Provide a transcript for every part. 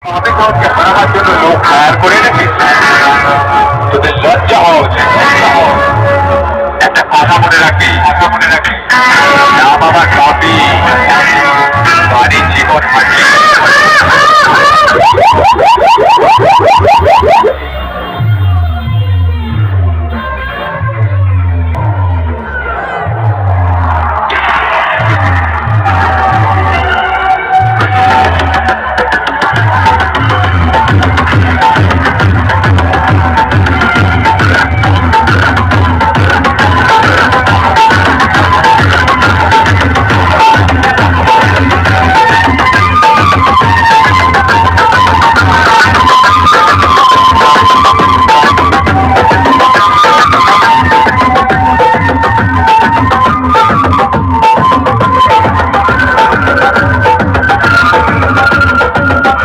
আমি তোমাকে হারাবার জন্য লোক হায়ার করে এনেছিস? তোদের লজ্জা হওয়া উচিত। একটা কথা মনে রাখবি, নাম আমার বাপি, বাড়ির জীবন হাঁটি।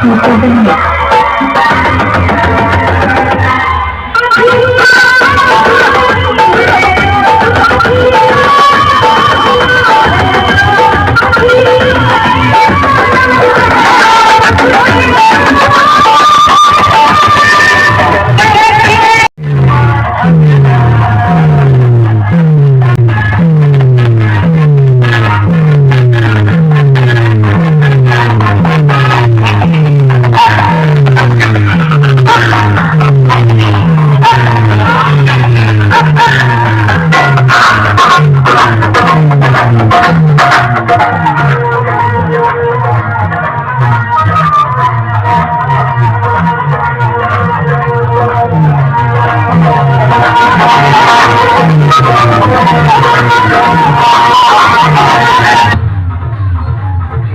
Recording mix.